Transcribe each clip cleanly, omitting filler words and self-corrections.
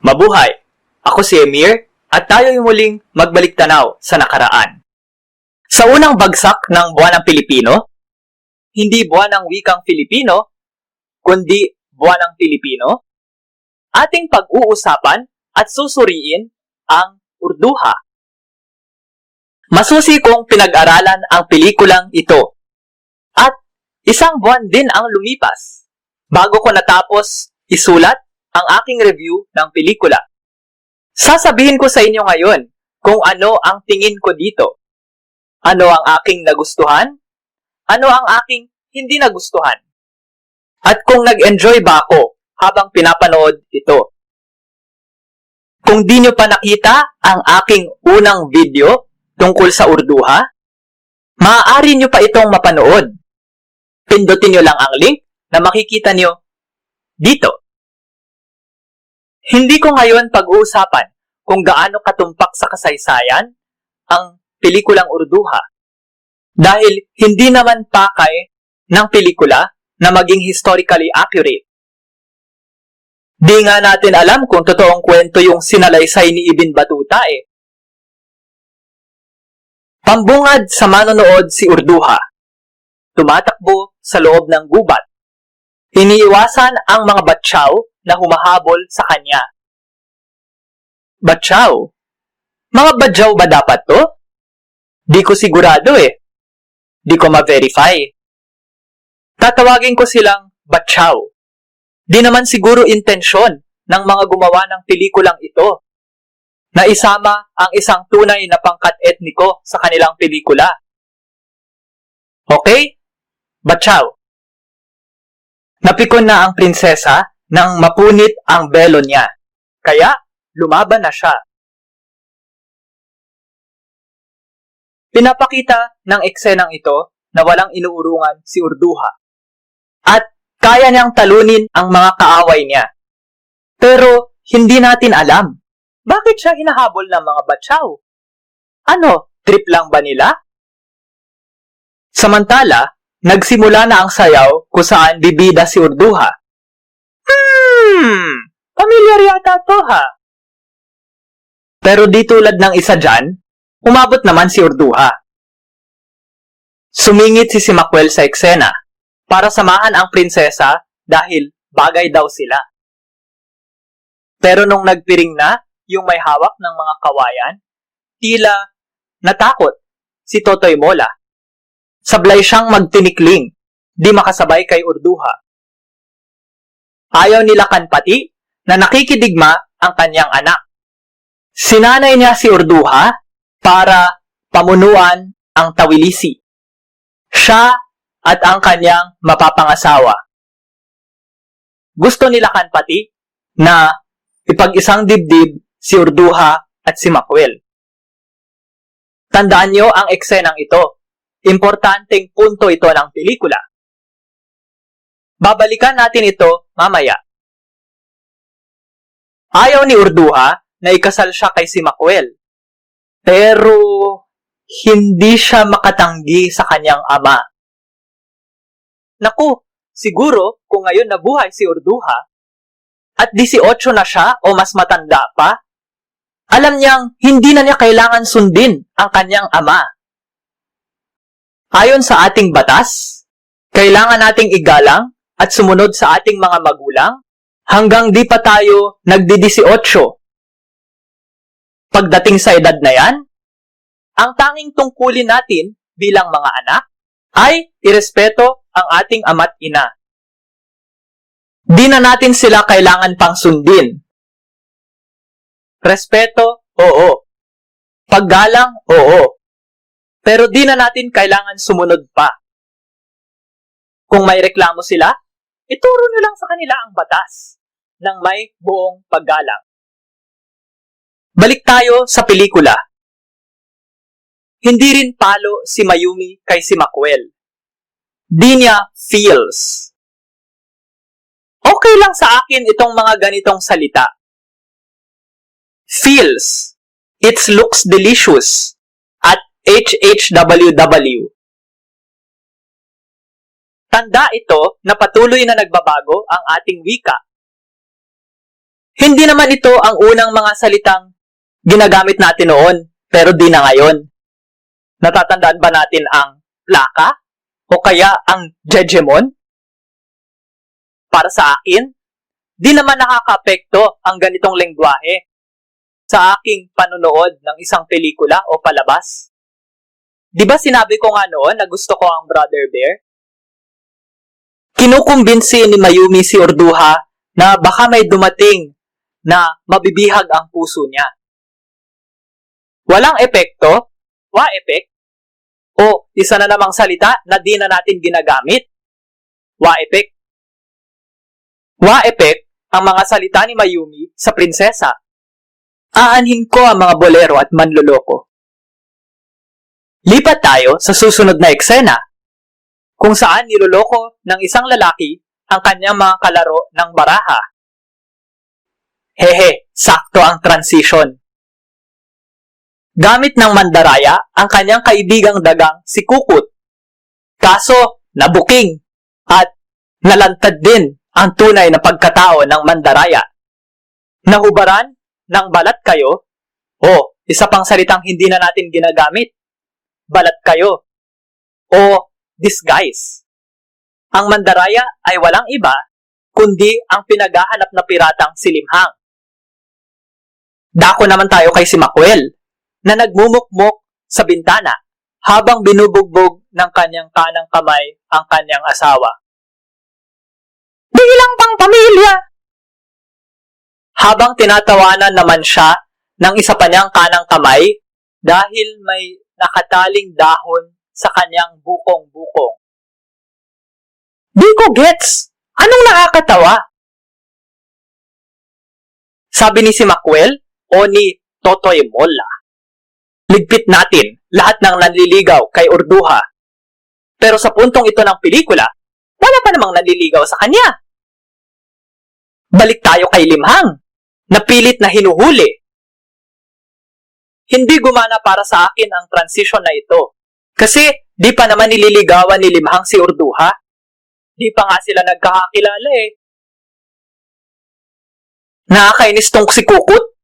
Mabuhay! Ako si Emir at tayo'y muling magbalik-tanaw sa nakaraan. Sa unang bagsak ng Buwan ng Pilipino, hindi Buwan ng Wikang Filipino, kundi Buwan ng Pilipino, ating pag-uusapan at susuriin ang Urduha. Masusi kong pinag-aralan ang pelikulang ito at isang buwan din ang lumipas bago ko natapos isulat ang aking review ng pelikula. Sasabihin ko sa inyo ngayon kung ano ang tingin ko dito. Ano ang aking nagustuhan? Ano ang aking hindi nagustuhan? At kung nag-enjoy ba ako habang pinapanood ito. Kung di nyo pa nakita ang aking unang video tungkol sa Urduha, maaari nyo pa itong mapanood. Pindutin nyo lang ang link na makikita nyo dito. Hindi ko ngayon pag-uusapan kung gaano katumpak sa kasaysayan ang pelikulang Urduha. Dahil hindi naman pakay ng pelikula na maging historically accurate. Di nga natin alam kung totoong kwento yung sinalaysay ni Ibn Battuta eh. Pambungad sa manonood si Urduha. Tumatakbo sa loob ng gubat. Iniiwasan ang mga batsaw na humahabol sa kanya. Batsaw? Mga badyaw ba dapat to? Di ko sigurado eh. Di ko ma-verify. Tatawagin ko silang batsaw. Di naman siguro intensyon ng mga gumawa ng pelikulang ito na isama ang isang tunay na pangkat etniko sa kanilang pelikula. Okay? Batsaw. Napikon na ang prinsesa nang mapunit ang belo niya. Kaya, lumaban na siya. Pinapakita ng eksenang ito na walang inuurungan si Urduha. At kaya niyang talunin ang mga kaaway niya. Pero, hindi natin alam. Bakit siya hinahabol ng mga batsaw? Ano, trip lang ba nila? Samantala, nagsimula na ang sayaw kung saan bibida si Urduha. Pamilyar yata to ha. Pero di tulad ng isa dyan, umabot naman si Urduha. Sumingit si Simakwel sa eksena para samahan ang prinsesa dahil bagay daw sila. Pero nung nagpiring na yung may hawak ng mga kawayan, tila natakot si Totoy Mola. Sablay siyang magtinikling, di makasabay kay Urduha. Ayaw nila Kanpati na nakikidigma ang kanyang anak. Sinanay niya si Urduha para pamunuan ang Tawilisi. Siya at ang kanyang mapapangasawa. Gusto nila Kanpati na ipag-isang dibdib si Urduha at si Makwel. Tandaan niyo ang eksenang ito. Importanteng punto ito ng pelikula. Babalikan natin ito mamaya. Ayaw ni Urduha na ikasal siya kay Simakwel. Pero hindi siya makatanggi sa kanyang ama. Naku, siguro kung ngayon nabuhay si Urduha at 18 na siya o mas matanda pa, alam niyang hindi na niya kailangan sundin ang kanyang ama. Ayon sa ating batas, kailangan nating igalang at sumunod sa ating mga magulang hanggang di pa tayo nagdi-18. Pagdating sa edad na yan, ang tanging tungkulin natin bilang mga anak ay irespeto ang ating ama't ina. Di na natin sila kailangan pang sundin. Respeto, oo. Paggalang, oo. Pero di na natin kailangan sumunod pa. Kung may reklamo sila, ituro nyo lang sa kanila ang batas ng may buong paggalang. Balik tayo sa pelikula. Hindi rin palo si Mayumi kay Simakwel. Di niya feels. Okay lang sa akin itong mga ganitong salita. Feels. It looks delicious. At HHWW. Tanda ito na patuloy na nagbabago ang ating wika. Hindi naman ito ang unang mga salitang ginagamit natin noon, pero di na ngayon. Natatandaan ba natin ang plaka? O kaya ang jejemon? Para sa akin, di naman nakaka-apekto ang ganitong lengguwahe sa aking panonood ng isang pelikula o palabas. Di ba sinabi ko nga noon na gusto ko ang Brother Bear? Kinukumbinsi ni Mayumi si Urduha na baka may dumating na mabibihag ang puso niya. Walang epekto, wa-effect, o isa na namang salita na di na natin ginagamit, wa-effect. Wa-effect ang mga salita ni Mayumi sa prinsesa. Aanhin ko ang mga bolero at manloloko. Lipat tayo sa susunod na eksena, kung saan niloloko ng isang lalaki ang kanyang mga kalaro ng baraha. Hehe, sakto ang transition. Gamit ng mandaraya ang kanyang kaibigang dagang si Kukut. Kaso, nabuking at nalantad din ang tunay na pagkatao ng mandaraya. Nahubaran ng balat kayo, o isa pang salitang hindi na natin ginagamit, balat kayo, o disguise. Ang mandaraya ay walang iba kundi ang pinaghahanap na piratang si Limhang. Dako naman tayo kay si Makwel na nagmumukmok sa bintana habang binubugbog ng kanyang kanang kamay ang kanyang asawa. Bilang pang pamilya! Habang tinatawanan naman siya ng isa pa niyang kanang kamay dahil may nakataling dahon sa kanyang bukong-bukong. Di ko gets! Anong nakakatawa? Sabi ni si Makwel o ni Totoy Mola. Ligpit natin lahat ng nanliligaw kay Urduha. Pero sa puntong ito ng pelikula, wala pa namang nanliligaw sa kanya. Balik tayo kay Limhang, na pilit na hinuhuli. Hindi gumana para sa akin ang transition na ito. Kasi di pa naman nililigawan ni Limhang si Urduha. Di pa nga sila nagkakakilala eh. Nakakainis tong si Kukut.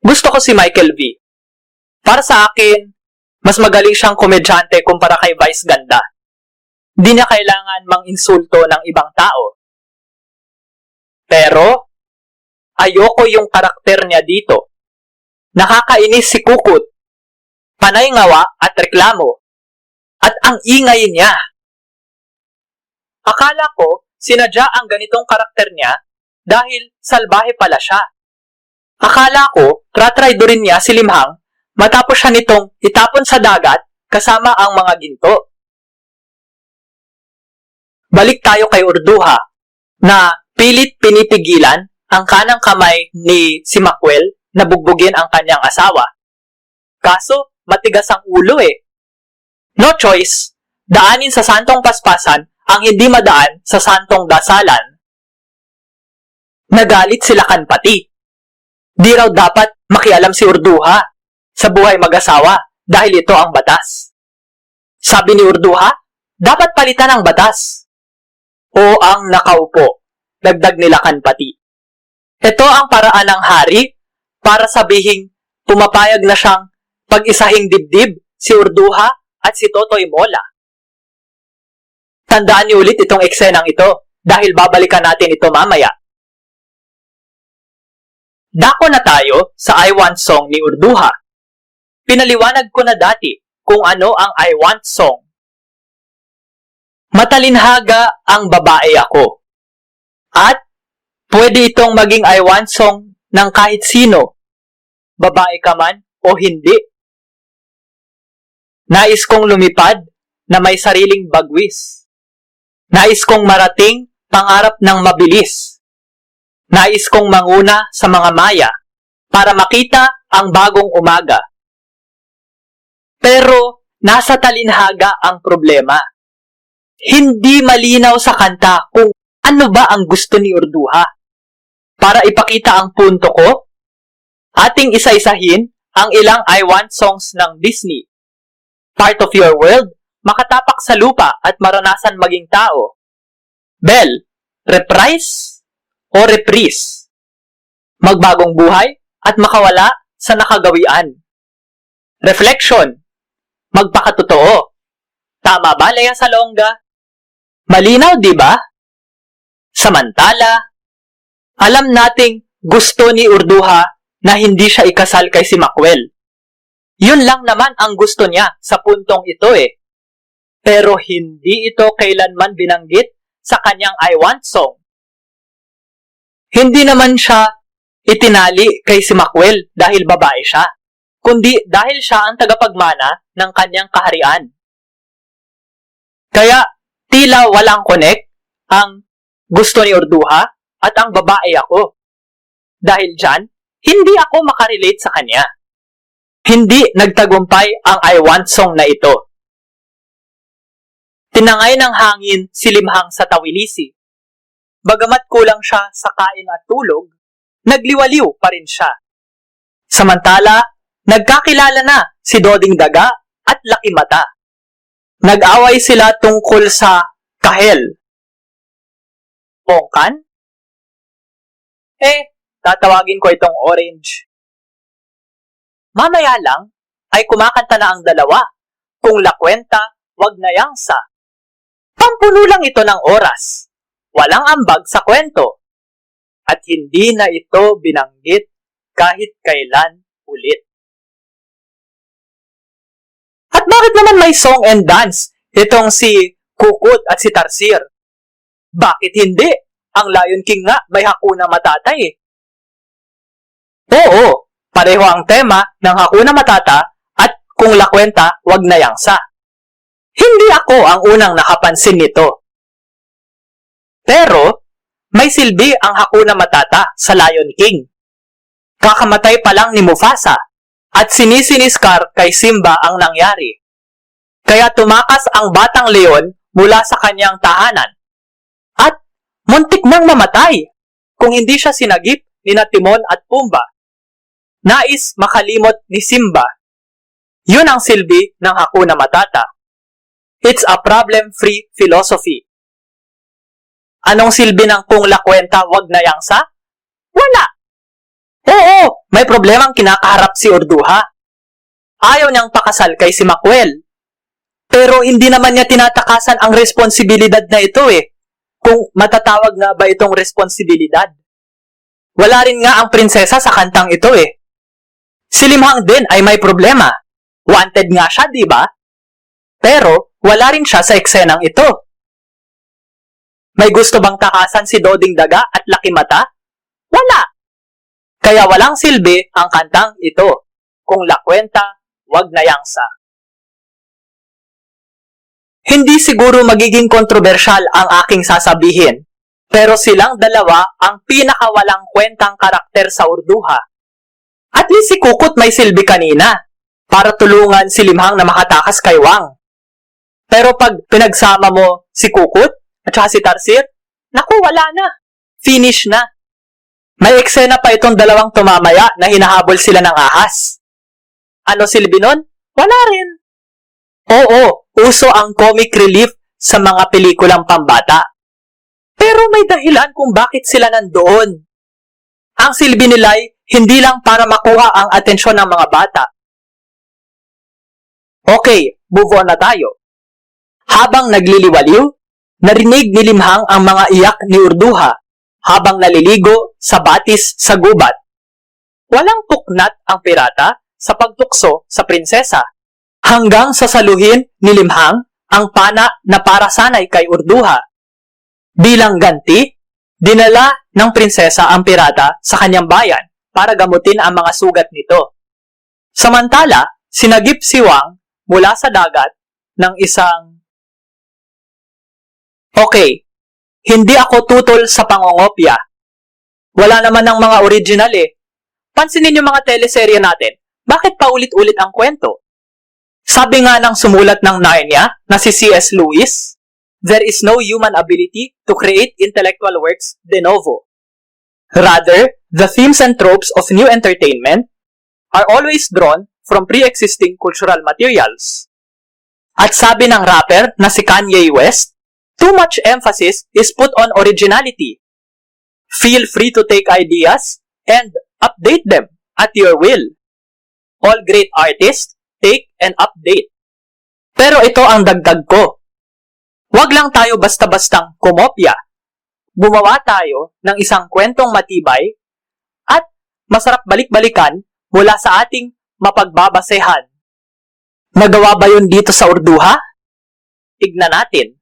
Gusto ko si Michael V. Para sa akin, mas magaling siyang komedyante kumpara kay Vice Ganda. Di niya kailangan mang-insulto ng ibang tao. Pero, ayoko yung karakter niya dito. Nakakainis si Kukut. Panay ngawa at reklamo. At ang ingay niya. Akala ko, sinadya ang ganitong karakter niya dahil salbahe pala siya. Akala ko, tratraidorin niya si Limhang matapos siya nitong itapon sa dagat kasama ang mga ginto. Balik tayo kay Urduha na pilit pinipigilan ang kanang kamay ni si Makwel na bugbugin ang kanyang asawa. Kaso, matigas ang ulo eh. No choice, daanin sa santong paspasan ang hindi madaan sa santong dasalan. Nagalit sila Kanpati. Di raw dapat makialam si Urduha sa buhay mag-asawa dahil ito ang batas. Sabi ni Urduha, dapat palitan ang batas. O ang nakaupo, dagdag nila Kanpati. Ito ang paraan ng hari para sabihing pumapayag na siyang pag-isahing dibdib si Urduha at si Totoy Mola. Tandaan niyo ulit itong eksenang ito dahil babalikan natin ito mamaya. Dako na tayo sa I Want Song ni Urduha. Pinaliwanag ko na dati kung ano ang I Want Song. Matalinhaga ang babae ako. At pwede itong maging I Want Song ng kahit sino, babae ka man o hindi. Nais kong lumipad na may sariling bagwis. Nais kong marating pangarap ng mabilis. Nais kong manguna sa mga maya para makita ang bagong umaga. Pero nasa talinhaga ang problema. Hindi malinaw sa kanta kung ano ba ang gusto ni Urduha. Para ipakita ang punto ko, ating isa-isahin ang ilang I Want songs ng Disney. Part of Your World, Makatapak sa Lupa at Maranasan Maging Tao. Bell, reprise o reprise? magbagong buhay, at makawala sa nakagawian. Reflection. Magpakatotoo. Tama ba, Lea Salonga? Malinaw, di ba? Samantala, alam nating gusto ni Urduha na hindi siya ikasal kay si Makwel. Yun lang naman ang gusto niya sa puntong ito eh. Pero hindi ito kailanman binanggit sa kanyang I Want song. Hindi naman siya itinali kay si Makwel dahil babae siya, kundi dahil siya ang tagapagmana ng kanyang kaharian. Kaya tila walang connect ang gusto ni Urduha at ang babae ako. Dahil dyan, hindi ako makarelate sa kanya. Hindi nagtagumpay ang I Want song na ito. Tinangay ng hangin si Limhang sa Tawilisi. Bagamat kulang siya sa kain at tulog, nagliwaliw pa rin siya. Samantala, nagkakilala na si Doding Daga at Laki Mata. Nag-away sila tungkol sa kahel. Pongkan? Tatawagin ko itong Orange. Mamaya lang ay kumakanta na ang dalawa. Kung lakwenta, wag na yangsa. Pampuno lang ito ng oras. Walang ambag sa kwento. At hindi na ito binanggit kahit kailan ulit. At bakit naman may song and dance itong si Kukut at si Tarsir? Bakit hindi? Ang Lion King nga may Hakuna Matata eh. Oo, pareho ang tema ng Hakuna Matata at kung lakwenta, wag na yangsa. Hindi ako ang unang nakapansin nito. Pero, may silbi ang Hakuna Matata sa Lion King. Kakamatay pa lang ni Mufasa at sinisiniskar kay Simba ang nangyari. Kaya tumakas ang batang leon mula sa kanyang tahanan. At muntik nang mamatay kung hindi siya sinagip ni Timon at Pumbaa. Nais makalimot ni Simba. Yun ang silbi ng Hakuna Matata. It's a problem-free philosophy. Anong silbi ng kung lakwenta wag na yangsa? Wala. Oo, may problemang kinakaharap si Urduha. Ayaw niyang pakasal kay si Makwel. Pero hindi naman niya tinatakasan ang responsibilidad na ito eh. Kung matatawag nga ba itong responsibilidad. Wala rin nga ang prinsesa sa kantang ito eh. Si Limhang din ay may problema. Wanted nga siya, di ba? Pero wala rin siya sa eksenang ito. May gusto bang takasan si Doding Daga at Laki Mata? Wala. Kaya walang silbi ang kantang ito. Kung lakwenta, wag na yangsa. Hindi siguro magiging kontrobersyal ang aking sasabihin, pero silang dalawa ang pinakawalang kwentang karakter sa Urduha. At least si Kukut may silbi kanina, para tulungan si Limhang na makatakas kay Wang. Pero pag pinagsama mo si Kukut at saka si Tarsir, naku, wala na. Finish na. May eksena pa itong dalawang tumamaya na hinahabol sila ng ahas. Ano silbi nun? Wala rin. Oo, uso ang comic relief sa mga pelikulang pambata. Pero may dahilan kung bakit sila nandoon. Ang silbi nila ay hindi lang para makuha ang atensyon ng mga bata. Okay, move on na tayo. Habang nagliliwaliw, narinig ni Limhang ang mga iyak ni Urduha habang naliligo sa batis sa gubat. Walang puknat ang pirata sa pagtukso sa prinsesa. Hanggang sasaluhin ni Limhang ang pana na para sanay kay Urduha. Bilang ganti, dinala ng prinsesa ang pirata sa kanyang bayan para gamutin ang mga sugat nito. Samantala, sinagip si Wang mula sa dagat ng isang... Okay, hindi ako tutol sa pangongopya. Wala naman ng mga original eh. Pansinin yung mga teleserye natin, bakit paulit-ulit ang kwento? Sabi nga ng sumulat ng Narnia na si C.S. Lewis, there is no human ability to create intellectual works de novo. Rather, the themes and tropes of new entertainment are always drawn from pre-existing cultural materials. At sabi ng rapper na si Kanye West, too much emphasis is put on originality. Feel free to take ideas and update them at your will. All great artists take and update. Pero ito ang dagdag ko. Huwag lang tayo basta-bastang kumopya. Gumawa tayo ng isang kwentong matibay at masarap balik-balikan mula sa ating mapagbabasehan. Nagawa ba yun dito sa Urduha? Tignan natin.